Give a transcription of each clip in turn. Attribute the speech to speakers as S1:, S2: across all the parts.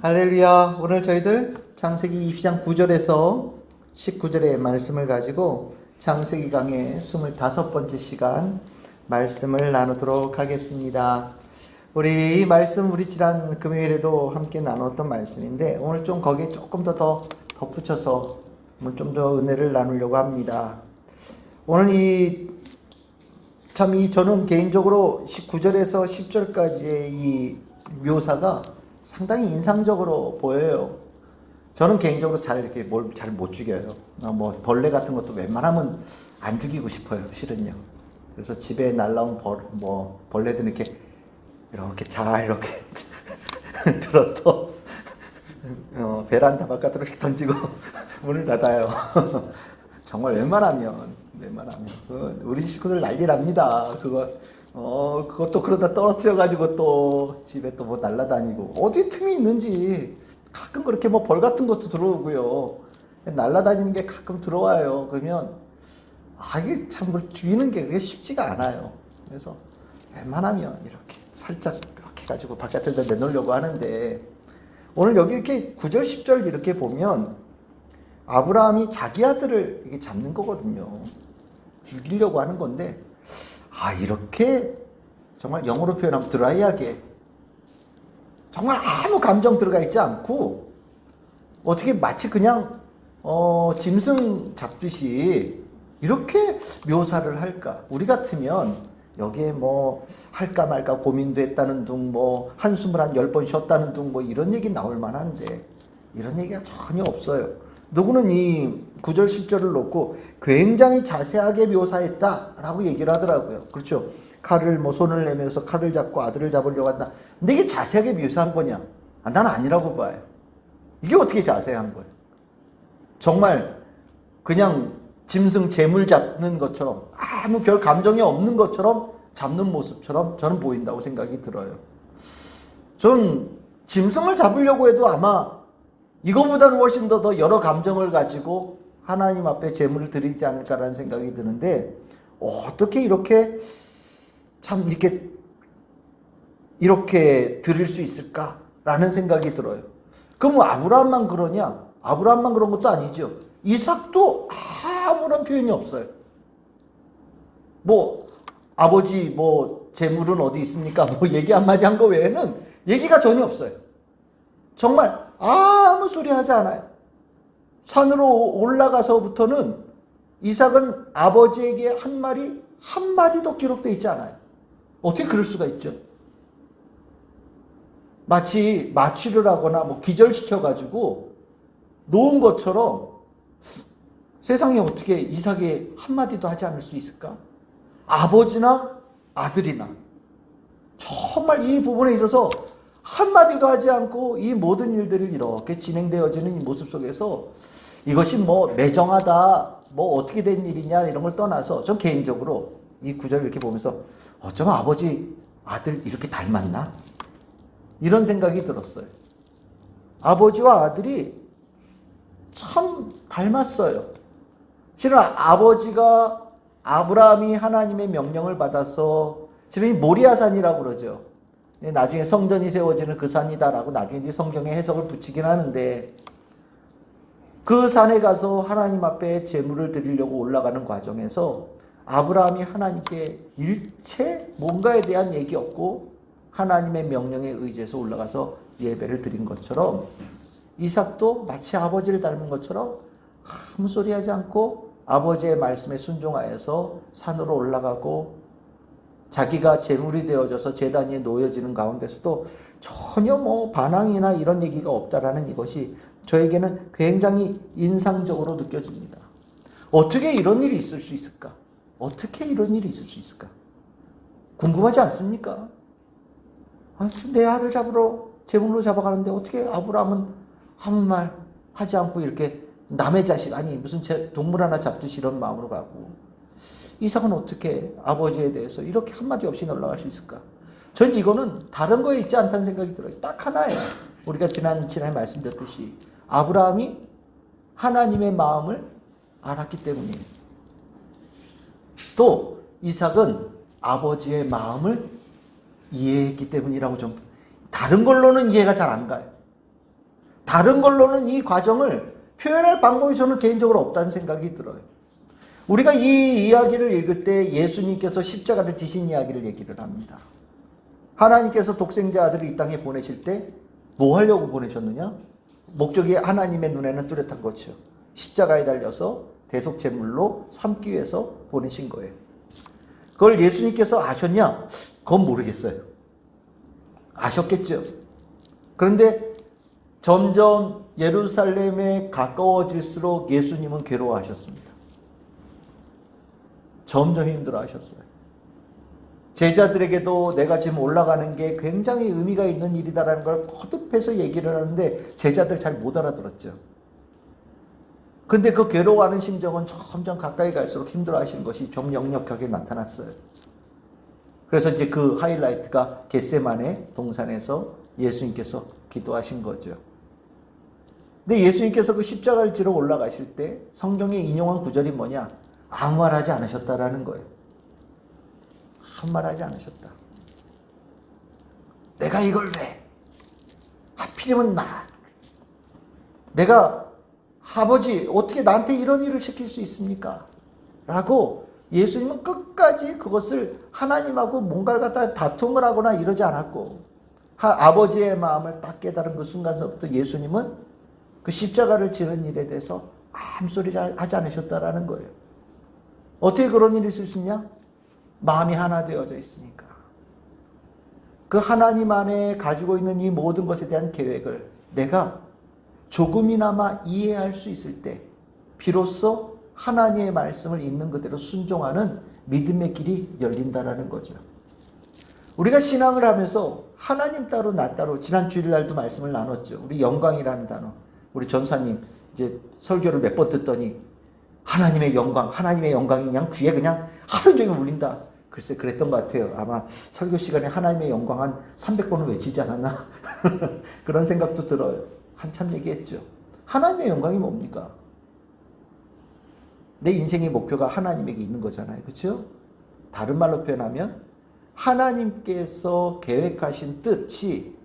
S1: 할렐루야. 오늘 저희들 창세기 20장 9절에서 19절의 말씀을 가지고 창세기 강의 25번째 시간 말씀을 나누도록 하겠습니다. 우리 이 말씀 우리 지난 금요일에도 함께 나눴던 말씀인데 오늘 좀 거기에 조금 더 덧붙여서 좀 더 은혜를 나누려고 합니다. 오늘 저는 개인적으로 19절에서 10절까지의 이 묘사가 상당히 인상적으로 보여요. 저는 개인적으로 잘 못 죽여요. 벌레 같은 것도 웬만하면 안 죽이고 싶어요. 실은요. 그래서 집에 날라온 벌레들 이렇게 들어서 베란다 바깥으로 던지고 문을 닫아요. 정말 웬만하면 우리 식구들 난리 납니다. 그것도 그러다 떨어뜨려가지고 또 집에 또 날라다니고 어디 틈이 있는지 가끔 그렇게 벌 같은 것도 들어오고요. 날라다니는 게 가끔 들어와요. 그러면 이게 참 죽이는 게 그게 쉽지가 않아요. 그래서 웬만하면 이렇게 살짝 이렇게 가지고 바깥에다 내놓으려고 하는데 오늘 여기 이렇게 9절 10절 이렇게 보면 아브라함이 자기 아들을 이게 잡는 거거든요. 죽이려고 하는 건데 이렇게 정말 영어로 표현하면 드라이하게 정말 아무 감정 들어가 있지 않고 어떻게 마치 그냥 짐승 잡듯이 이렇게 묘사를 할까? 우리 같으면 여기에 할까 말까 고민도 했다는 둥 한숨을 한 10번 쉬었다는 둥 이런 얘기 나올 만한데 이런 얘기가 전혀 없어요. 누구는 이 9절 10절을 놓고 굉장히 자세하게 묘사했다라고 얘기를 하더라고요. 그렇죠? 칼을 손을 내면서 칼을 잡고 아들을 잡으려고 한다. 근데 이게 자세하게 묘사한 거냐? 난 아니라고 봐요. 이게 어떻게 자세한 거예요? 정말 그냥 짐승 재물 잡는 것처럼 아무 별 감정이 없는 것처럼 잡는 모습처럼 저는 보인다고 생각이 들어요. 전 짐승을 잡으려고 해도 아마 이거보다는 훨씬 더 여러 감정을 가지고 하나님 앞에 제물을 드리지 않을까라는 생각이 드는데 어떻게 이렇게 드릴 수 있을까라는 생각이 들어요. 그럼 아브라함만 그러냐? 아브라함만 그런 것도 아니죠. 이삭도 아무런 표현이 없어요. 아버지 제물은 어디 있습니까? 얘기 한마디 한 거 외에는 얘기가 전혀 없어요. 정말 아무 소리 하지 않아요. 산으로 올라가서부터는 이삭은 아버지에게 한 말이 한마디도 기록되어 있지 않아요. 어떻게 그럴 수가 있죠? 마치 마취를 하거나 기절시켜가지고 놓은 것처럼 세상에 어떻게 이삭이 한마디도 하지 않을 수 있을까? 아버지나 아들이나 정말 이 부분에 있어서 한마디도 하지 않고 이 모든 일들이 이렇게 진행되어지는 이 모습 속에서 이것이 매정하다, 어떻게 된 일이냐 이런 걸 떠나서 전 개인적으로 이 구절을 이렇게 보면서 어쩌면 아버지, 아들 이렇게 닮았나? 이런 생각이 들었어요. 아버지와 아들이 참 닮았어요. 실은 아버지가 아브라함이 하나님의 명령을 받아서 실은 이 모리아산이라고 그러죠. 나중에 성전이 세워지는 그 산이다라고 나중에 이제 성경에 해석을 붙이긴 하는데 그 산에 가서 하나님 앞에 제물을 드리려고 올라가는 과정에서 아브라함이 하나님께 일체 뭔가에 대한 얘기 없고 하나님의 명령에 의지해서 올라가서 예배를 드린 것처럼 이삭도 마치 아버지를 닮은 것처럼 아무 소리 하지 않고 아버지의 말씀에 순종하여서 산으로 올라가고 자기가 제물이 되어져서 제단 위에 놓여지는 가운데서도 전혀 반항이나 이런 얘기가 없다라는 이것이 저에게는 굉장히 인상적으로 느껴집니다. 어떻게 이런 일이 있을 수 있을까? 어떻게 이런 일이 있을 수 있을까? 궁금하지 않습니까? 지금 내 아들 잡으러 제물로 잡아가는데 어떻게 아브라함은 아무 말 하지 않고 이렇게 남의 자식 무슨 동물 하나 잡듯이 이런 마음으로 가고 이삭은 어떻게 아버지에 대해서 이렇게 한마디 없이 올라갈 수 있을까? 전 이거는 다른 거에 있지 않다는 생각이 들어요. 딱 하나예요. 우리가 지난해 말씀드렸듯이 아브라함이 하나님의 마음을 알았기 때문이에요. 또 이삭은 아버지의 마음을 이해했기 때문이라고 좀 다른 걸로는 이해가 잘 안 가요. 다른 걸로는 이 과정을 표현할 방법이 저는 개인적으로 없다는 생각이 들어요. 우리가 이 이야기를 읽을 때 예수님께서 십자가를 지신 이야기를 얘기를 합니다. 하나님께서 독생자 아들을 이 땅에 보내실 때 뭐 하려고 보내셨느냐? 목적이 하나님의 눈에는 뚜렷한 거죠. 십자가에 달려서 대속제물로 삼기 위해서 보내신 거예요. 그걸 예수님께서 아셨냐? 그건 모르겠어요. 아셨겠죠. 그런데 점점 예루살렘에 가까워질수록 예수님은 괴로워하셨습니다. 점점 힘들어하셨어요. 제자들에게도 내가 지금 올라가는 게 굉장히 의미가 있는 일이다라는 걸 거듭해서 얘기를 하는데 제자들 잘 못 알아들었죠. 근데 그 괴로워하는 심정은 점점 가까이 갈수록 힘들어하시는 것이 좀 역력하게 나타났어요. 그래서 이제 그 하이라이트가 겟세마네 동산에서 예수님께서 기도하신 거죠. 근데 예수님께서 그 십자가를 지러 올라가실 때 성경에 인용한 구절이 뭐냐? 아무 말 하지 않으셨다라는 거예요. 아무 말 하지 않으셨다. 내가 이걸 왜? 하필이면 나. 내가 아버지 어떻게 나한테 이런 일을 시킬 수 있습니까? 라고 예수님은 끝까지 그것을 하나님하고 뭔가를 갖다 다툼을 하거나 이러지 않았고 아버지의 마음을 딱 깨달은 그 순간서부터 예수님은 그 십자가를 지는 일에 대해서 아무 소리 하지 않으셨다라는 거예요. 어떻게 그런 일이 있을 수 있냐? 마음이 하나 되어져 있으니까. 그 하나님 안에 가지고 있는 이 모든 것에 대한 계획을 내가 조금이나마 이해할 수 있을 때 비로소 하나님의 말씀을 있는 그대로 순종하는 믿음의 길이 열린다라는 거죠. 우리가 신앙을 하면서 하나님 따로 나 따로 지난 주일날도 말씀을 나눴죠. 우리 영광이라는 단어. 우리 전사님 이제 설교를 몇 번 듣더니 하나님의 영광이 그냥 귀에 그냥 하루 종일 울린다. 글쎄 그랬던 것 같아요. 아마 설교 시간에 하나님의 영광 한 300번을 외치지 않았나? 그런 생각도 들어요. 한참 얘기했죠. 하나님의 영광이 뭡니까? 내 인생의 목표가 하나님에게 있는 거잖아요. 그렇죠? 다른 말로 표현하면 하나님께서 계획하신 뜻이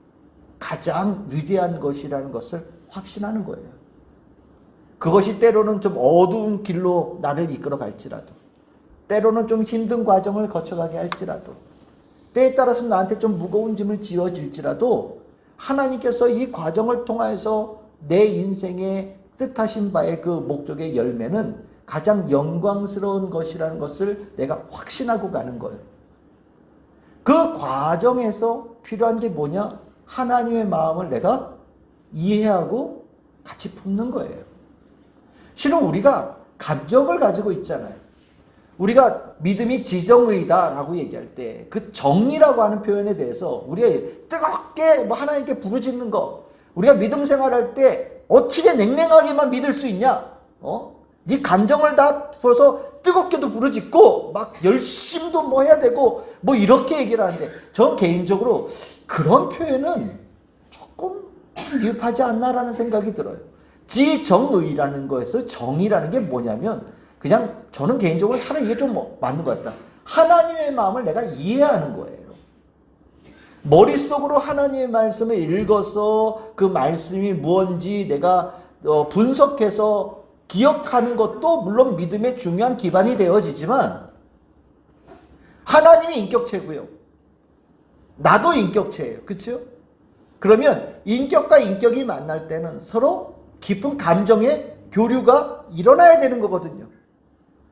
S1: 가장 위대한 것이라는 것을 확신하는 거예요. 그것이 때로는 좀 어두운 길로 나를 이끌어 갈지라도, 때로는 좀 힘든 과정을 거쳐가게 할지라도, 때에 따라서 나한테 좀 무거운 짐을 지어질지라도 하나님께서 이 과정을 통해서 내 인생의 뜻하신 바의 그 목적의 열매는 가장 영광스러운 것이라는 것을 내가 확신하고 가는 거예요. 그 과정에서 필요한 게 뭐냐? 하나님의 마음을 내가 이해하고 같이 품는 거예요. 실은 우리가 감정을 가지고 있잖아요. 우리가 믿음이 지정의다라고 얘기할 때 그 정이라고 하는 표현에 대해서 우리가 뜨겁게 뭐 하나님께 부르짖는 거, 우리가 믿음 생활할 때 어떻게 냉랭하게만 믿을 수 있냐? 네 감정을 다 풀어서 뜨겁게도 부르짖고 막 열심도 뭐 해야 되고 뭐 이렇게 얘기를 하는데 저는 개인적으로 그런 표현은 조금 미흡하지 않나라는 생각이 들어요. 지정의라는 거에서 정의라는 게 뭐냐면 그냥 저는 개인적으로 차라리 이게 좀 맞는 것 같다. 하나님의 마음을 내가 이해하는 거예요. 머릿속으로 하나님의 말씀을 읽어서 그 말씀이 무언지 내가 분석해서 기억하는 것도 물론 믿음의 중요한 기반이 되어지지만 하나님이 인격체고요. 나도 인격체예요. 그렇죠? 그러면 인격과 인격이 만날 때는 서로 깊은 감정의 교류가 일어나야 되는 거거든요.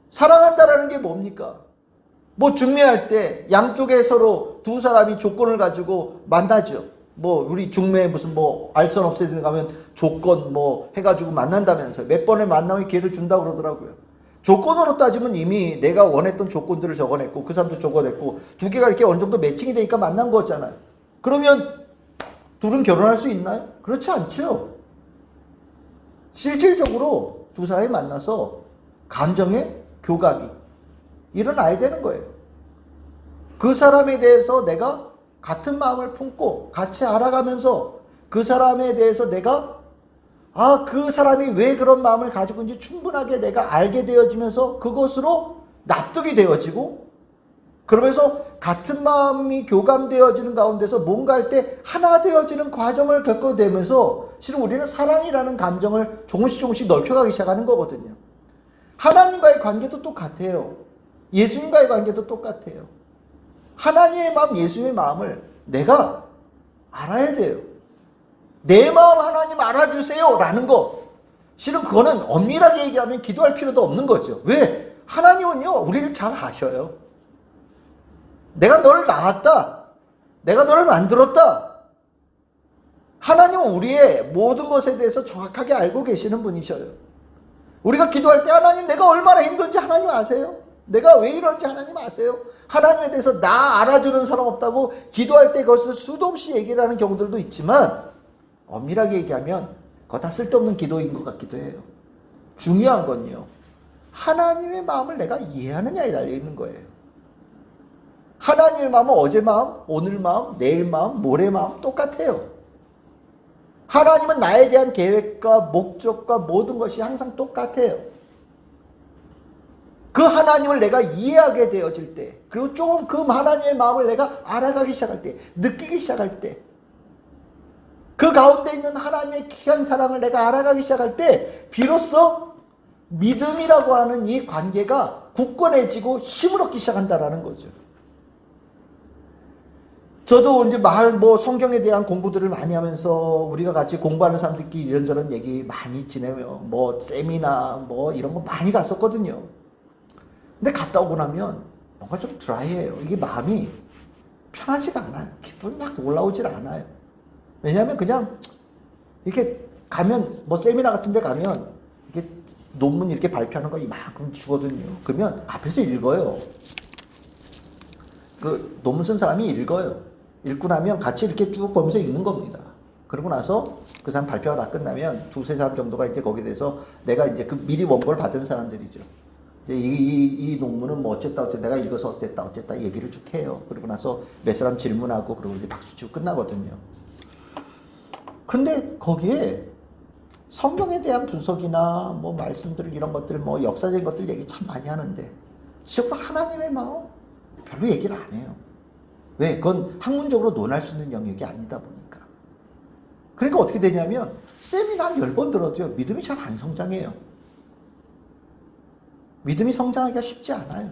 S1: 사랑한다라는 게 뭡니까? 뭐 중매할 때 양쪽에 서로 두 사람이 조건을 가지고 만나죠. 뭐 우리 중매에 무슨 뭐 알선 없애는 가면 조건 뭐 해가지고 만난다면서요. 몇 번의 만남의 기회를 준다고 그러더라고요. 조건으로 따지면 이미 내가 원했던 조건들을 적어냈고 그 사람도 적어냈고 두 개가 이렇게 어느 정도 매칭이 되니까 만난 거잖아요. 그러면 둘은 결혼할 수 있나요? 그렇지 않죠. 실질적으로 두 사람이 만나서 감정의 교감이 일어나야 되는 거예요. 그 사람에 대해서 내가 같은 마음을 품고 같이 알아가면서 그 사람에 대해서 내가 그 사람이 왜 그런 마음을 가지고 있는지 충분하게 내가 알게 되어지면서 그것으로 납득이 되어지고 그러면서 같은 마음이 교감되어지는 가운데서 뭔가 할 때 하나 되어지는 과정을 겪어내면서 실은 우리는 사랑이라는 감정을 조금씩 넓혀가기 시작하는 거거든요. 하나님과의 관계도 똑같아요. 예수님과의 관계도 똑같아요. 하나님의 마음, 예수님의 마음을 내가 알아야 돼요. 내 마음 하나님 알아주세요 라는 거, 실은 그거는 엄밀하게 얘기하면 기도할 필요도 없는 거죠. 왜? 하나님은요 우리를 잘 아셔요. 내가 너를 낳았다, 내가 너를 만들었다. 하나님은 우리의 모든 것에 대해서 정확하게 알고 계시는 분이셔요. 우리가 기도할 때 하나님 내가 얼마나 힘든지 하나님 아세요? 내가 왜 이런지 하나님 아세요? 하나님에 대해서 나 알아주는 사람 없다고 기도할 때 그것을 수도 없이 얘기를 하는 경우들도 있지만, 엄밀하게 얘기하면 그거 다 쓸데없는 기도인 것 같기도 해요. 중요한 건요, 하나님의 마음을 내가 이해하느냐에 달려있는 거예요. 하나님의 마음은 어제 마음, 오늘 마음, 내일 마음, 모레 마음 똑같아요. 하나님은 나에 대한 계획과 목적과 모든 것이 항상 똑같아요. 그 하나님을 내가 이해하게 되어질 때, 그리고 조금 그 하나님의 마음을 내가 알아가기 시작할 때, 느끼기 시작할 때, 그 가운데 있는 하나님의 귀한 사랑을 내가 알아가기 시작할 때, 비로소 믿음이라고 하는 이 관계가 굳건해지고 힘을 얻기 시작한다라는 거죠. 저도 이제 성경에 대한 공부들을 많이 하면서 우리가 같이 공부하는 사람들끼리 이런저런 얘기 많이 지내며 세미나 이런 거 많이 갔었거든요. 근데 갔다 오고 나면 뭔가 좀 드라이해요. 이게 마음이 편하지가 않아요. 기쁨이 막 올라오질 않아요. 왜냐하면 그냥 이렇게 가면 세미나 같은 데 가면 이게 논문 이렇게 발표하는 거 이만큼 주거든요. 그러면 앞에서 읽어요. 그 논문 쓴 사람이 읽어요. 읽고 나면 같이 이렇게 쭉 보면서 읽는 겁니다. 그러고 나서 그 사람 발표가 다 끝나면 두세 사람 정도가 이제 거기에 대해서 내가 이제 그 미리 원고를 받은 사람들이죠. 이제 이 논문은 어쨌다 내가 읽어서 어쨌다 얘기를 쭉 해요. 그러고 나서 몇 사람 질문하고 그러고 이제 박수 치고 끝나거든요. 근데 거기에 성경에 대한 분석이나 말씀들 이런 것들 역사적인 것들 얘기 참 많이 하는데 실제로 하나님의 마음 별로 얘기를 안 해요. 왜? 그건 학문적으로 논할 수 있는 영역이 아니다 보니까. 그러니까 어떻게 되냐면 세미나 한 10번 들어도 믿음이 잘 안 성장해요. 믿음이 성장하기가 쉽지 않아요.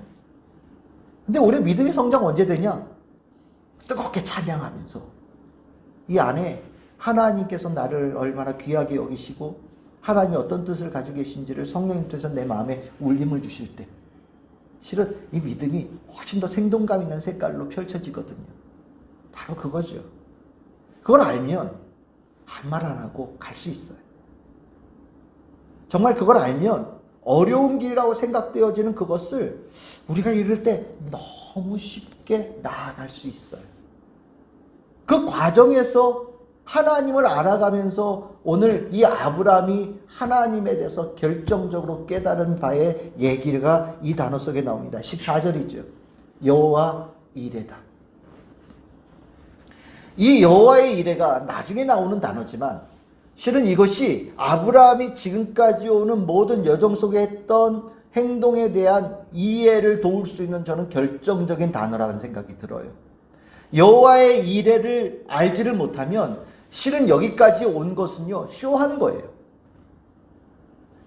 S1: 근데 올해 믿음이 성장 언제 되냐? 뜨겁게 찬양하면서 이 안에 하나님께서 나를 얼마나 귀하게 여기시고 하나님이 어떤 뜻을 가지고 계신지를 성령님께서 내 마음에 울림을 주실 때, 실은 이 믿음이 훨씬 더 생동감 있는 색깔로 펼쳐지거든요. 바로 그거죠. 그걸 알면 한 말 안 하고 갈 수 있어요. 정말 그걸 알면 어려운 길이라고 생각되어지는 그것을 우리가 이럴 때 너무 쉽게 나아갈 수 있어요. 그 과정에서 하나님을 알아가면서 오늘 이 아브라함이 하나님에 대해서 결정적으로 깨달은 바의 얘기가 이 단어 속에 나옵니다. 14절이죠. 여호와 이레다. 이 여호와의 이레가 나중에 나오는 단어지만 실은 이것이 아브라함이 지금까지 오는 모든 여정 속에 했던 행동에 대한 이해를 도울 수 있는 저는 결정적인 단어라는 생각이 들어요. 여호와의 이레를 알지를 못하면 실은 여기까지 온 것은요 쇼한 거예요.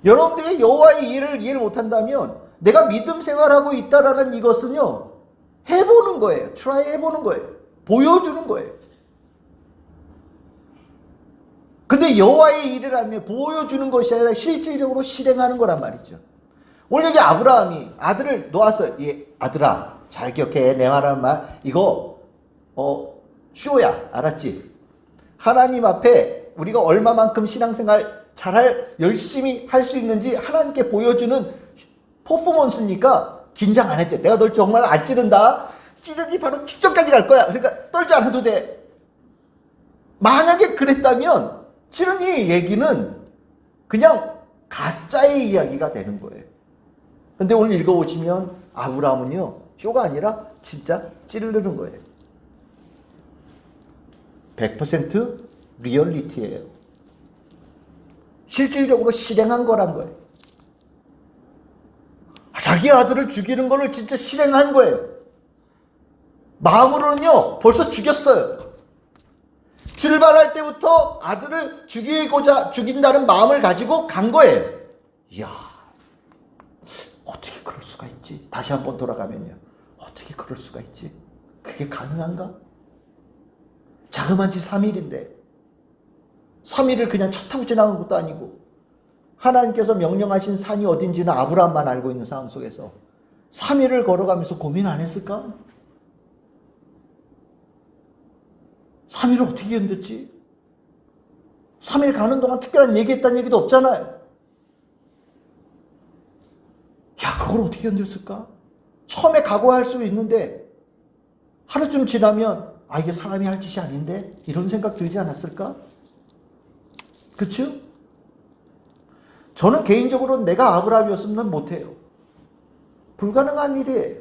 S1: 여러분들이 여호와의 이해를 이해를 못한다면 내가 믿음 생활하고 있다라는 이것은요 해보는 거예요. 트라이 해보는 거예요. 보여주는 거예요. 근데 여호와의 일을 하면 보여주는 것이 아니라 실질적으로 실행하는 거란 말이죠. 오늘 여기 아브라함이 아들을 놓았어요. 아들아 잘 기억해. 내 말하는 말 이거 쇼야. 알았지? 하나님 앞에 우리가 얼마만큼 신앙생활 열심히 할 수 있는지 하나님께 보여주는 퍼포먼스니까 긴장 안 해도 돼. 내가 널 정말 안 찌른다. 찌르지 바로 직전까지 갈 거야. 그러니까 떨지 않아도 돼. 만약에 그랬다면 실은 이 얘기는 그냥 가짜의 이야기가 되는 거예요. 근데 오늘 읽어보시면 아브라함은요 쇼가 아니라 진짜 찌르는 거예요. 100% 리얼리티예요. 실질적으로 실행한 거란 거예요. 자기 아들을 죽이는 거를 진짜 실행한 거예요. 마음으로는요 벌써 죽였어요. 출발할 때부터 아들을 죽인다는 마음을 가지고 간 거예요. 이야, 어떻게 그럴 수가 있지? 다시 한번 돌아가면요, 어떻게 그럴 수가 있지? 그게 가능한가? 자그만 지 3일인데 3일을 그냥 차 타고 지나간 것도 아니고 하나님께서 명령하신 산이 어딘지는 아브라함만 알고 있는 상황 속에서 3일을 걸어가면서 고민 안 했을까? 3일을 어떻게 견뎠지? 3일 가는 동안 특별한 얘기했다는 얘기도 없잖아요. 야, 그걸 어떻게 견뎠을까? 처음에 각오할 수 있는데 하루쯤 지나면 아, 이게 사람이 할 짓이 아닌데? 이런 생각 들지 않았을까? 그쵸? 저는 개인적으로 내가 아브라함이었으면 못해요. 불가능한 일이에요.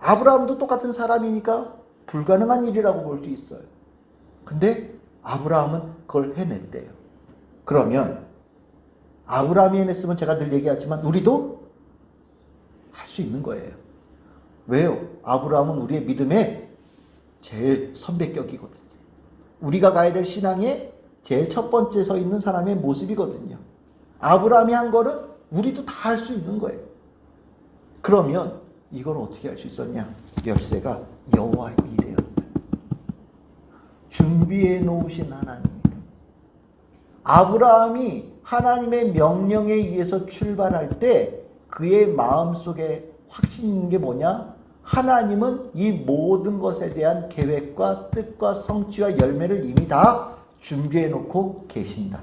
S1: 아브라함도 똑같은 사람이니까 불가능한 일이라고 볼 수 있어요. 근데 아브라함은 그걸 해냈대요. 그러면 아브라함이 해냈으면 제가 늘 얘기하지만 우리도 할 수 있는 거예요. 왜요? 아브라함은 우리의 믿음의 제일 선배격이거든요. 우리가 가야 될 신앙의 제일 첫 번째 서 있는 사람의 모습이거든요. 아브라함이 한 거는 우리도 다 할 수 있는 거예요. 그러면 이걸 어떻게 할 수 있었냐? 열쇠가 여호와 이레였다. 준비해 놓으신 하나님입니다. 아브라함이 하나님의 명령에 의해서 출발할 때 그의 마음속에 확신 있는 게 뭐냐? 하나님은 이 모든 것에 대한 계획과 뜻과 성취와 열매를 이미 다 준비해 놓고 계신다.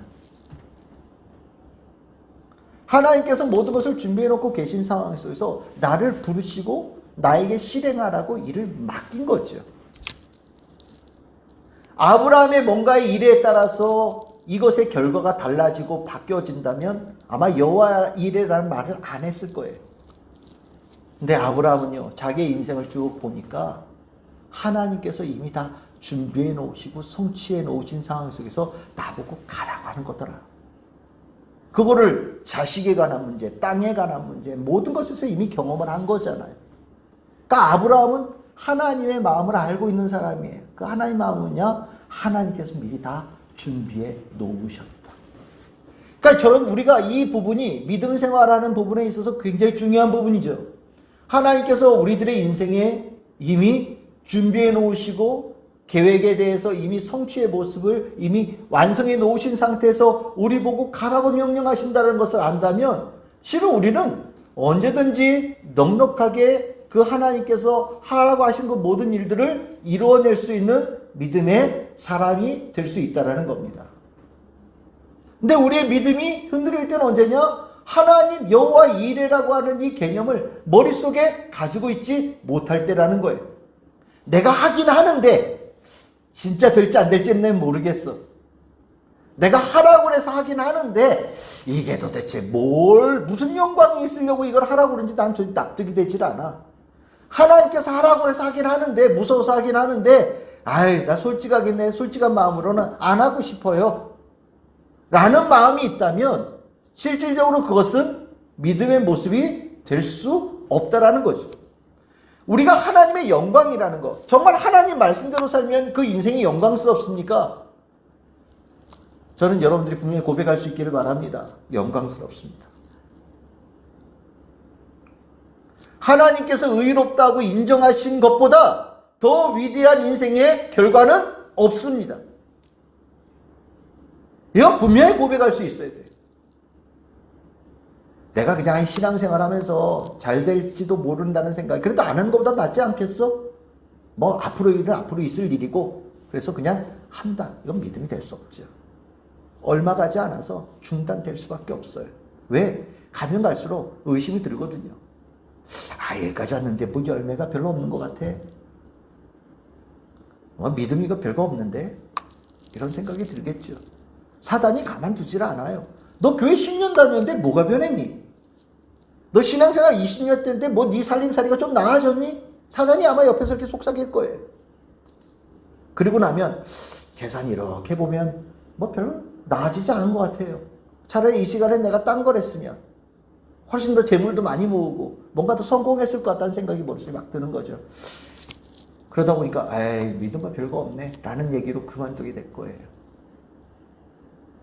S1: 하나님께서 모든 것을 준비해 놓고 계신 상황 속에서 나를 부르시고 나에게 실행하라고 일을 맡긴 거죠. 아브라함의 뭔가의 일에 따라서 이것의 결과가 달라지고 바뀌어진다면 아마 여호와 이레라는 말을 안 했을 거예요. 근데 아브라함은요, 자기의 인생을 쭉 보니까 하나님께서 이미 다 준비해 놓으시고 성취해 놓으신 상황 속에서 나보고 가라고 하는 거더라. 그거를 자식에 관한 문제, 땅에 관한 문제, 모든 것에서 이미 경험을 한 거잖아요. 그러니까 아브라함은 하나님의 마음을 알고 있는 사람이에요. 그 하나님의 마음은요, 하나님께서 미리 다 준비해 놓으셨다. 그러니까 저는 우리가 이 부분이 믿음 생활하는 부분에 있어서 굉장히 중요한 부분이죠. 하나님께서 우리들의 인생에 이미 준비해 놓으시고 계획에 대해서 이미 성취의 모습을 이미 완성해 놓으신 상태에서 우리 보고 가라고 명령하신다는 것을 안다면 실은 우리는 언제든지 넉넉하게 그 하나님께서 하라고 하신 그 모든 일들을 이루어낼 수 있는 믿음의 사람이 될 수 있다는 겁니다. 근데 우리의 믿음이 흔들릴 때는 언제냐? 하나님 여호와 이레라고 하는 이 개념을 머릿속에 가지고 있지 못할 때라는 거예요. 내가 하긴 하는데 진짜 될지 안 될지는 모르겠어. 내가 하라고 해서 하긴 하는데 이게 도대체 무슨 영광이 있으려고 이걸 하라고 그러는지 난 좀 납득이 되질 않아. 하나님께서 하라고 해서 하긴 하는데 무서워서 하긴 하는데 나 솔직하게 내 솔직한 마음으로는 안 하고 싶어요 라는 마음이 있다면 실질적으로 그것은 믿음의 모습이 될 수 없다라는 거죠. 우리가 하나님의 영광이라는 거, 정말 하나님 말씀대로 살면 그 인생이 영광스럽습니까? 저는 여러분들이 분명히 고백할 수 있기를 바랍니다. 영광스럽습니다. 하나님께서 의롭다고 인정하신 것보다 더 위대한 인생의 결과는 없습니다. 이건 분명히 고백할 수 있어야 돼요. 내가 그냥 신앙생활 하면서 잘 될지도 모른다는 생각, 그래도 안 하는 것보다 낫지 않겠어? 뭐 앞으로 일은 앞으로 있을 일이고 그래서 그냥 한다. 이건 믿음이 될 수 없죠. 얼마 가지 않아서 중단될 수밖에 없어요. 왜? 가면 갈수록 의심이 들거든요. 여기까지 왔는데 뭐 열매가 별로 없는 것 같아. 믿음이 이거 별거 없는데? 이런 생각이 들겠죠. 사단이 가만두질 않아요. 너 교회 10년 다녔는데 뭐가 변했니? 너 신앙생활 20년 때인데 뭐 네 살림살이가 좀 나아졌니? 사단이 아마 옆에서 이렇게 속삭일 거예요. 그리고 나면 계산 이렇게 보면 뭐 별로 나아지지 않은 것 같아요. 차라리 이 시간에 내가 딴 걸 했으면 훨씬 더 재물도 많이 모으고 뭔가 더 성공했을 것 같다는 생각이 머릿속에 막 드는 거죠. 그러다 보니까 에이 믿음은 별거 없네 라는 얘기로 그만두게 될 거예요.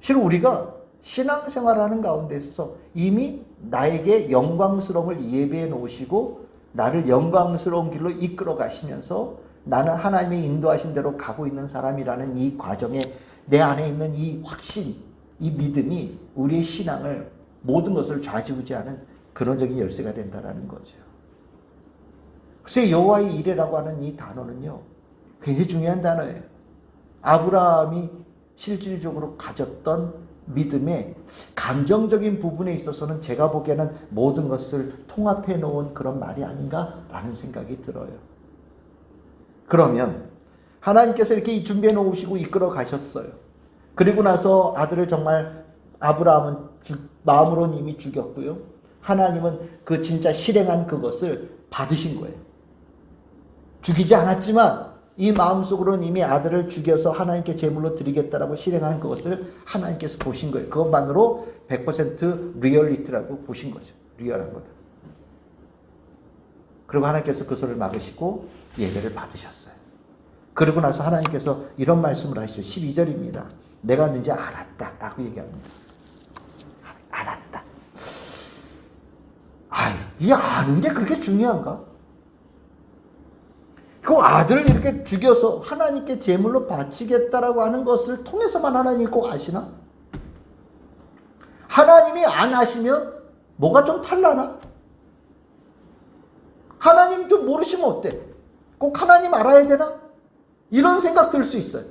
S1: 실은 우리가 신앙생활하는 가운데 있어서 이미 나에게 영광스러움을 예비해 놓으시고 나를 영광스러운 길로 이끌어 가시면서 나는 하나님의 인도하신 대로 가고 있는 사람이라는 이 과정에 내 안에 있는 이 확신, 이 믿음이 우리의 신앙을 모든 것을 좌지우지하는 근원적인 열쇠가 된다는 거죠. 그래서 여호와의 이레라고 하는 이 단어는요, 굉장히 중요한 단어예요. 아브라함이 실질적으로 가졌던 믿음의 감정적인 부분에 있어서는 제가 보기에는 모든 것을 통합해 놓은 그런 말이 아닌가라는 생각이 들어요. 그러면 하나님께서 이렇게 준비해 놓으시고 이끌어 가셨어요. 그리고 나서 아들을 정말 아브라함은 마음으로는 이미 죽였고요. 하나님은 그 진짜 실행한 그것을 받으신 거예요. 죽이지 않았지만 이 마음속으로는 이미 아들을 죽여서 하나님께 제물로 드리겠다라고 실행한 그것을 하나님께서 보신 거예요. 그것만으로 100% 리얼리티라고 보신 거죠. 리얼한 거다. 그리고 하나님께서 그 소리를 막으시고 예배를 받으셨어요. 그리고 나서 하나님께서 이런 말씀을 하시죠. 12절입니다. 내가 누군지 알았다 라고 얘기합니다. 알았다. 이 아는 게 그렇게 중요한가? 그 아들을 이렇게 죽여서 하나님께 제물로 바치겠다라고 하는 것을 통해서만 하나님이 꼭 아시나? 하나님이 안 아시면 뭐가 좀 탈라나? 하나님 좀 모르시면 어때? 꼭 하나님 알아야 되나? 이런 생각 들 수 있어요.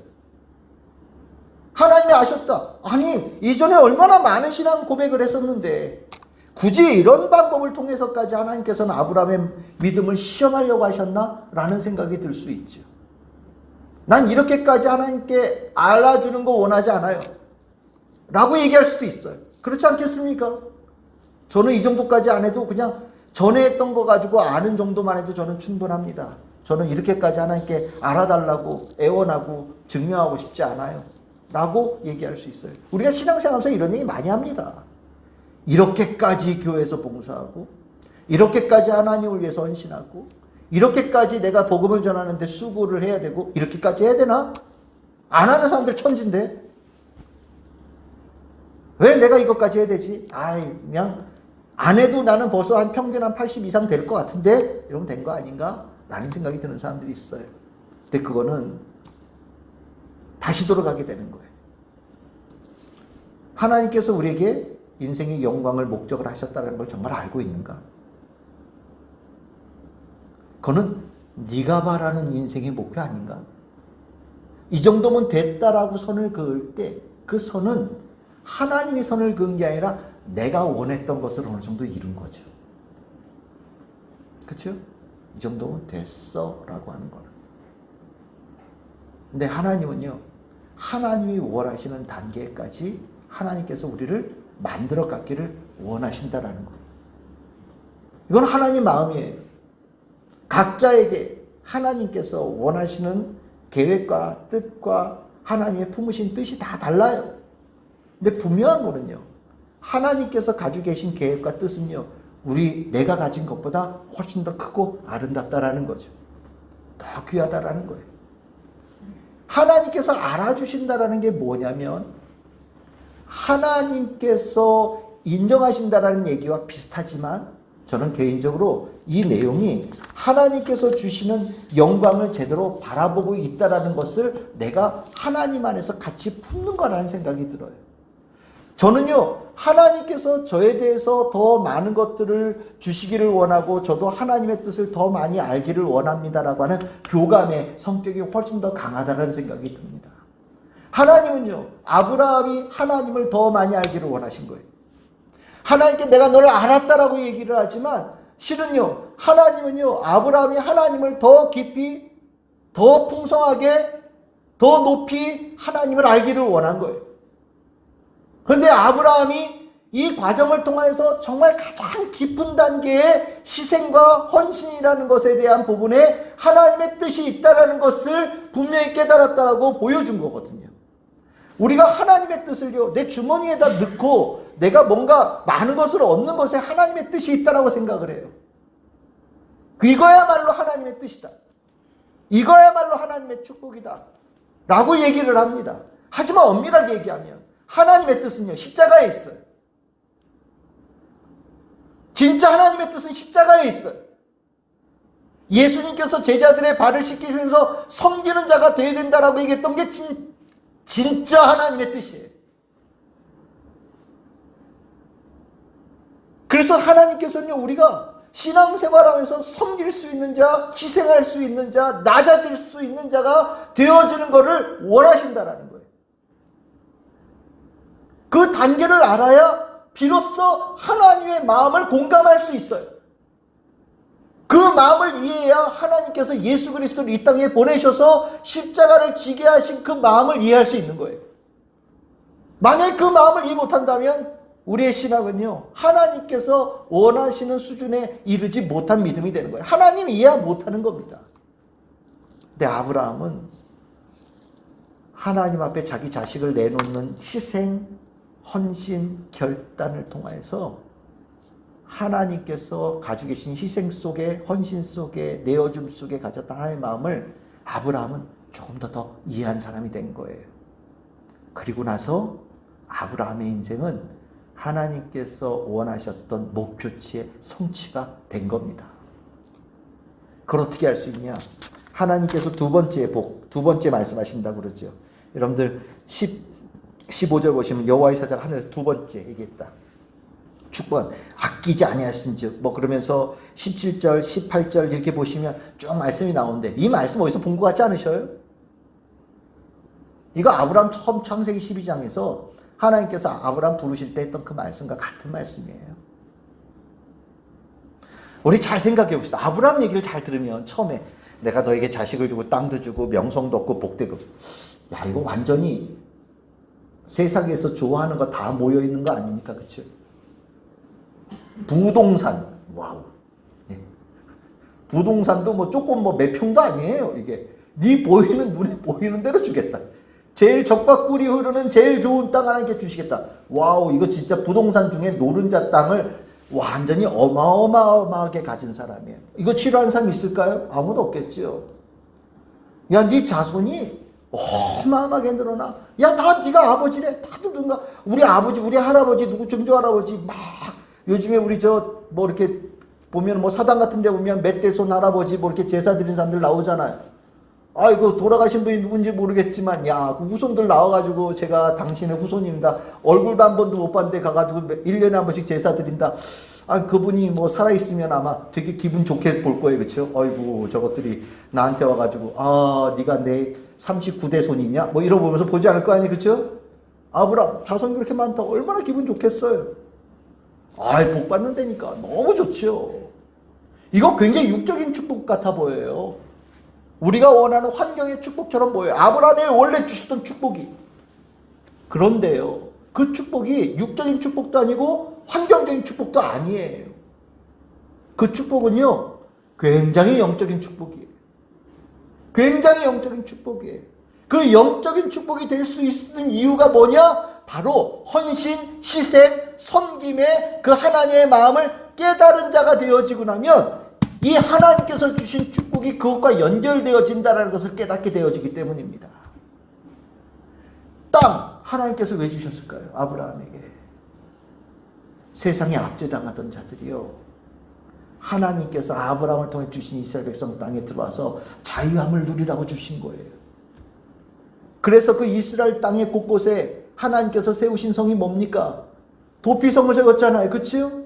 S1: 하나님이 아셨다. 아니, 이전에 얼마나 많은 신앙 고백을 했었는데 굳이 이런 방법을 통해서까지 하나님께서는 아브라함의 믿음을 시험하려고 하셨나? 라는 생각이 들 수 있죠. 난 이렇게까지 하나님께 알아주는 거 원하지 않아요. 라고 얘기할 수도 있어요. 그렇지 않겠습니까? 저는 이 정도까지 안 해도 그냥 전에 했던 거 가지고 아는 정도만 해도 저는 충분합니다. 저는 이렇게까지 하나님께 알아달라고 애원하고 증명하고 싶지 않아요. 라고 얘기할 수 있어요. 우리가 신앙생활에서 이런 얘기 많이 합니다. 이렇게까지 교회에서 봉사하고 이렇게까지 하나님을 위해서 헌신하고 이렇게까지 내가 복음을 전하는데 수고를 해야 되고 이렇게까지 해야 되나? 안 하는 사람들 천진데 왜 내가 이것까지 해야 되지? 그냥 안 해도 나는 벌써 한 평균 한 80 이상 될 것 같은데 이러면 된 거 아닌가? 라는 생각이 드는 사람들이 있어요. 근데 그거는 다시 돌아가게 되는 거예요. 하나님께서 우리에게 인생의 영광을 목적을 하셨다는 걸 정말 알고 있는가? 그거는 네가 바라는 인생의 목표 아닌가? 이 정도면 됐다라고 선을 그을 때 그 선은 하나님이 선을 그은 게 아니라 내가 원했던 것을 어느 정도 이룬 거죠. 그렇죠? 이 정도면 됐어 라고 하는 거는. 근데 하나님은요, 하나님이 원하시는 단계까지 하나님께서 우리를 만들어 갖기를 원하신다라는 거예요. 이건 하나님 마음이에요. 각자에게 하나님께서 원하시는 계획과 뜻과 하나님의 품으신 뜻이 다 달라요. 근데 분명한 거는요, 하나님께서 가지고 계신 계획과 뜻은요, 내가 가진 것보다 훨씬 더 크고 아름답다라는 거죠. 더 귀하다라는 거예요. 하나님께서 알아주신다라는 게 뭐냐면 하나님께서 인정하신다라는 얘기와 비슷하지만 저는 개인적으로 이 내용이 하나님께서 주시는 영광을 제대로 바라보고 있다라는 것을 내가 하나님 안에서 같이 품는 거라는 생각이 들어요. 저는요, 하나님께서 저에 대해서 더 많은 것들을 주시기를 원하고 저도 하나님의 뜻을 더 많이 알기를 원합니다라고 하는 교감의 성격이 훨씬 더 강하다는 생각이 듭니다. 하나님은요, 아브라함이 하나님을 더 많이 알기를 원하신 거예요. 하나님께 내가 너를 알았다라고 얘기를 하지만 실은요, 하나님은요, 아브라함이 하나님을 더 깊이, 더 풍성하게, 더 높이 하나님을 알기를 원한 거예요. 그런데 아브라함이 이 과정을 통해서 정말 가장 깊은 단계의 희생과 헌신이라는 것에 대한 부분에 하나님의 뜻이 있다는 것을 분명히 깨달았다고 보여준 거거든요. 우리가 하나님의 뜻을요, 내 주머니에다 넣고 내가 뭔가 많은 것을 얻는 것에 하나님의 뜻이 있다고 생각을 해요. 이거야말로 하나님의 뜻이다. 이거야말로 하나님의 축복이다 라고 얘기를 합니다. 하지만 엄밀하게 얘기하면 하나님의 뜻은요, 십자가에 있어요. 진짜 하나님의 뜻은 십자가에 있어요. 예수님께서 제자들의 발을 씻기면서 섬기는 자가 되어야 된다라고 얘기했던 게 진짜 하나님의 뜻이에요. 그래서 하나님께서는 우리가 신앙생활하면서 섬길 수 있는 자, 희생할 수 있는 자, 낮아질 수 있는 자가 되어지는 것을 원하신다라는 거예요. 그 단계를 알아야 비로소 하나님의 마음을 공감할 수 있어요. 그 마음을 이해해야 하나님께서 예수 그리스도를 이 땅에 보내셔서 십자가를 지게 하신 그 마음을 이해할 수 있는 거예요. 만약에 그 마음을 이해 못한다면 우리의 신앙은요, 하나님께서 원하시는 수준에 이르지 못한 믿음이 되는 거예요. 하나님 이해 못하는 겁니다. 근데 아브라함은 하나님 앞에 자기 자식을 내놓는 희생, 헌신, 결단을 통하여서 하나님께서 가지고 계신 희생 속에, 헌신 속에, 내어줌 속에 가졌던 하나님의 마음을 아브라함은 조금 더 이해한 사람이 된 거예요. 그리고 나서 아브라함의 인생은 하나님께서 원하셨던 목표치의 성취가 된 겁니다. 그걸 어떻게 할 수 있냐? 하나님께서 두 번째 말씀하신다고 그러죠. 여러분들 15절 보시면 여호와의 사자가 하늘에서 두 번째 얘기했다. 축복은 아끼지 아니하신즉 그러면서 17절, 18절 이렇게 보시면 쭉 말씀이 나오는데 이 말씀 어디서 본 것 같지 않으셔요? 이거 아브라함 처음 창세기 12장에서 하나님께서 아브라함 부르실 때 했던 그 말씀과 같은 말씀이에요. 우리 잘 생각해 봅시다. 아브라함 얘기를 잘 들으면 처음에 내가 너에게 자식을 주고 땅도 주고 명성도 얻고 복도 있고, 야 이거 완전히 세상에서 좋아하는 거 다 모여 있는 거 아닙니까? 그렇죠? 부동산, 와우. 예. 부동산도 조금 몇 평도 아니에요. 이게 네 보이는 눈에 보이는 대로 주겠다. 제일 적과 꿀이 흐르는 제일 좋은 땅 하나님께 주시겠다. 와우, 이거 진짜 부동산 중에 노른자 땅을 완전히 어마어마하게 가진 사람이에요. 이거 치료하는 사람 있을까요? 아무도 없겠지요. 야, 네 자손이 어마어마하게 늘어나. 야, 다 네가 아버지래. 다들 누군가 우리 아버지, 우리 할아버지, 누구 증조 할아버지 막 요즘에 우리 이렇게 보면 사당 같은 데 보면 멧돼손 할아버지 이렇게 제사 드리는 사람들 나오잖아요. 아이고 돌아가신 분이 누군지 모르겠지만 그 후손들 나와가지고 제가 당신의 후손입니다. 얼굴도 한 번도 못 봤는데 가가지고 1년에 한 번씩 제사 드린다. 그분이 살아있으면 아마 되게 기분 좋게 볼 거예요. 그렇죠? 아이고 저것들이 나한테 와가지고 네가 내 39대 손이냐? 이러고 보지 않을 거 아니에요. 그렇죠? 아브라함 자손이 그렇게 많다. 얼마나 기분 좋겠어요. 복 받는다니까 너무 좋죠. 이거 굉장히 육적인 축복 같아 보여요. 우리가 원하는 환경의 축복처럼 보여요. 아브라함이 원래 주셨던 축복이. 그런데요, 그 축복이 육적인 축복도 아니고 환경적인 축복도 아니에요. 그 축복은요, 굉장히 영적인 축복이에요. 굉장히 영적인 축복이에요. 그 영적인 축복이 될 수 있는 이유가 뭐냐? 바로 헌신, 희생, 섬김의 그 하나님의 마음을 깨달은 자가 되어지고 나면 이 하나님께서 주신 축복이 그것과 연결되어진다는 것을 깨닫게 되어지기 때문입니다. 땅 하나님께서 왜 주셨을까요? 아브라함에게. 세상에 압제당하던 자들이요, 하나님께서 아브라함을 통해 주신 이스라엘 백성 땅에 들어와서 자유함을 누리라고 주신 거예요. 그래서 그 이스라엘 땅의 곳곳에 하나님께서 세우신 성이 뭡니까? 도피성을 세웠잖아요. 그치요?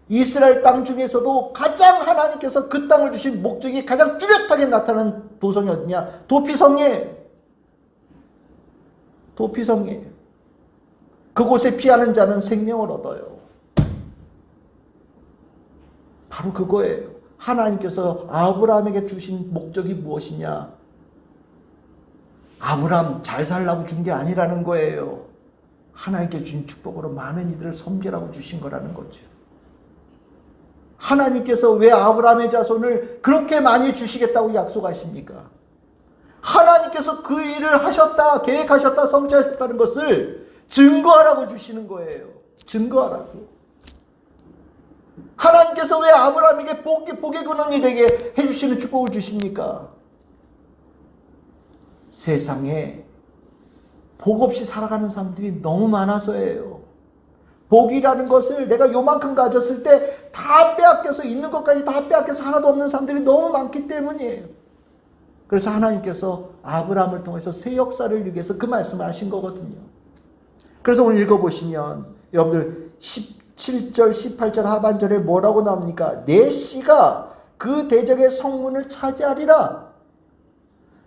S1: 이스라엘 땅 중에서도 가장 하나님께서 그 땅을 주신 목적이 가장 뚜렷하게 나타난 도성이 어디냐? 도피성이에요. 도피성이에요. 그곳에 피하는 자는 생명을 얻어요. 바로 그거예요. 하나님께서 아브라함에게 주신 목적이 무엇이냐? 아브라함 잘 살라고 준 게 아니라는 거예요. 하나님께 주신 축복으로 많은 이들을 섬기라고 주신 거라는 거죠. 하나님께서 왜 아브라함의 자손을 그렇게 많이 주시겠다고 약속하십니까? 하나님께서 그 일을 하셨다, 계획하셨다, 성취하셨다는 것을 증거하라고 주시는 거예요. 증거하라고. 하나님께서 왜 아브라함에게 복의 근원이 되게 해주시는 축복을 주십니까? 세상에 복 없이 살아가는 사람들이 너무 많아서예요. 복이라는 것을 내가 요만큼 가졌을 때 다 빼앗겨서, 있는 것까지 다 빼앗겨서 하나도 없는 사람들이 너무 많기 때문이에요. 그래서 하나님께서 아브라함을 통해서 새 역사를 이루기 위해서 그 말씀을 하신 거거든요. 그래서 오늘 읽어보시면 여러분들 17절 18절 하반절에 뭐라고 나옵니까? 내 씨가 그 대적의 성문을 차지하리라.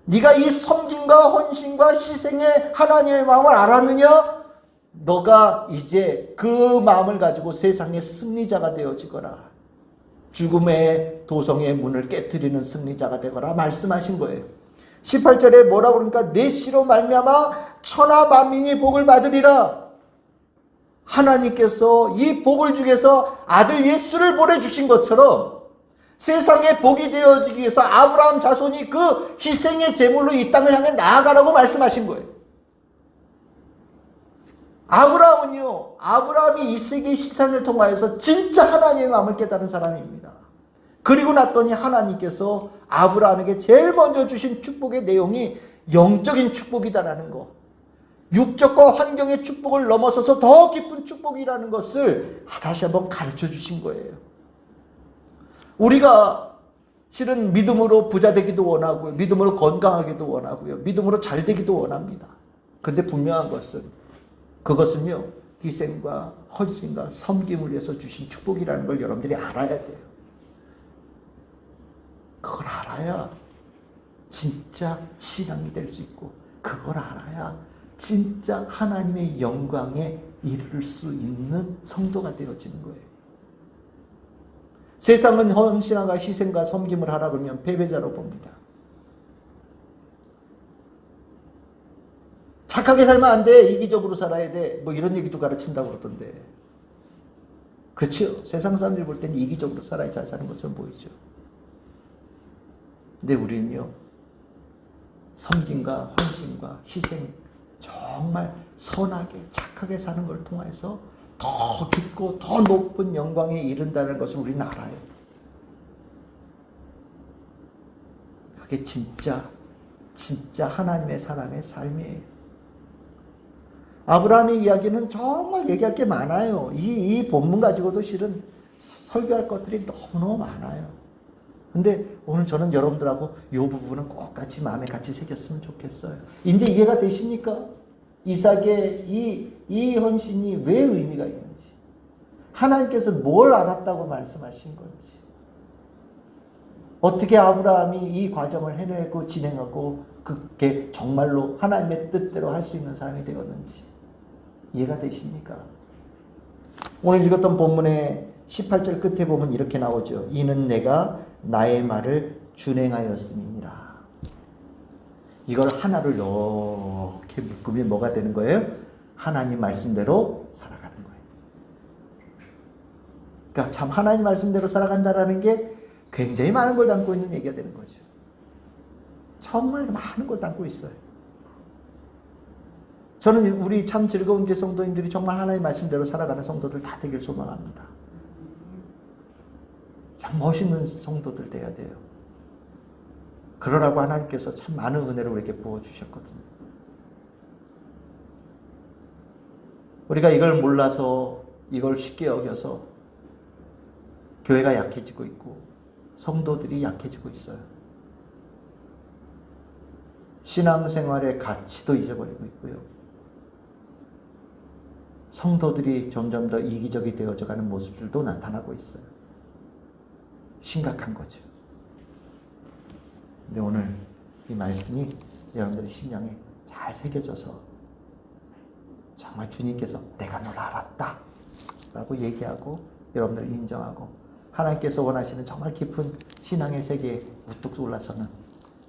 S1: 네가 이 섬김과 헌신과 희생의 하나님의 마음을 알았느냐? 너가 이제 그 마음을 가지고 세상의 승리자가 되어지거라. 죽음의 도성의 문을 깨뜨리는 승리자가 되거라 말씀하신 거예요. 18절에 뭐라고 그러니까 내 씨로 말미암아 천하 만민이 복을 받으리라. 하나님께서 이 복을 주기 위해서 아들 예수를 보내주신 것처럼 세상에 복이 되어지기 위해서 아브라함 자손이 그 희생의 제물로 이 땅을 향해 나아가라고 말씀하신 거예요. 아브라함이 이세계의 희생을 통하여서 진짜 하나님의 마음을 깨달은 사람입니다. 그리고 났더니 하나님께서 아브라함에게 제일 먼저 주신 축복의 내용이 영적인 축복이다라는 거. 육적과 환경의 축복을 넘어서서 더 깊은 축복이라는 것을 다시 한번 가르쳐 주신 거예요. 우리가 실은 믿음으로 부자 되기도 원하고요. 믿음으로 건강하기도 원하고요. 믿음으로 잘 되기도 원합니다. 근데 분명한 것은 그것은요, 희생과 헌신과 섬김을 위해서 주신 축복이라는 걸 여러분들이 알아야 돼요. 그걸 알아야 진짜 신앙이 될 수 있고, 그걸 알아야 진짜 하나님의 영광에 이를 수 있는 성도가 되어지는 거예요. 세상은 헌신과 희생과 섬김을 하라 그러면 패배자로 봅니다. 착하게 살면 안 돼. 이기적으로 살아야 돼. 뭐 이런 얘기도 가르친다고 그러던데. 그렇죠. 세상 사람들이 볼 때는 이기적으로 살아야 잘 사는 것처럼 보이죠. 근데 우리는요, 섬김과 헌신과 희생, 정말 선하게 착하게 사는 걸 통해서 더 깊고 더 높은 영광에 이른다는 것을 우리는 알아요. 그게 진짜 하나님의 사람의 삶이에요. 아브라함의 이야기는 정말 얘기할 게 많아요. 이 본문 가지고도 실은 설교할 것들이 너무너무 많아요. 근데 오늘 저는 여러분들하고 이 부분은 꼭 같이 마음에 같이 새겼으면 좋겠어요. 이제 이해가 되십니까? 이삭의 이 헌신이 왜 의미가 있는지, 하나님께서 뭘 알았다고 말씀하신 건지, 어떻게 아브라함이 이 과정을 해내고 진행하고 그게 정말로 하나님의 뜻대로 할 수 있는 사람이 되었는지 이해가 되십니까? 오늘 읽었던 본문의 18절 끝에 보면 이렇게 나오죠. 이는 내가 나의 말을 준행하였음이니라. 이걸 하나를 이렇게 묶으면 뭐가 되는 거예요? 하나님 말씀대로 살아가는 거예요. 그러니까 참 하나님 말씀대로 살아간다라는 게 굉장히 많은 걸 담고 있는 얘기가 되는 거죠. 정말 많은 걸 담고 있어요. 저는 우리 참 즐거운 교회 성도님들이 정말 하나님 말씀대로 살아가는 성도들 다 되길 소망합니다. 참 멋있는 성도들 돼야 돼요. 그러라고 하나님께서 참 많은 은혜를 우리에게 부어주셨거든요. 우리가 이걸 몰라서, 이걸 쉽게 여겨서 교회가 약해지고 있고 성도들이 약해지고 있어요. 신앙생활의 가치도 잊어버리고 있고요. 성도들이 점점 더 이기적이 되어져가는 모습들도 나타나고 있어요. 심각한 거죠. 근데 오늘 이 말씀이 여러분들의 심령에 잘 새겨져서 정말 주님께서 내가 널 알았다 라고 얘기하고 여러분들을 인정하고 하나님께서 원하시는 정말 깊은 신앙의 세계에 우뚝 올라서는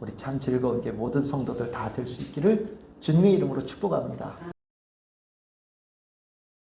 S1: 우리 참 즐거운 게 모든 성도들 다 될 수 있기를 주님의 이름으로 축복합니다.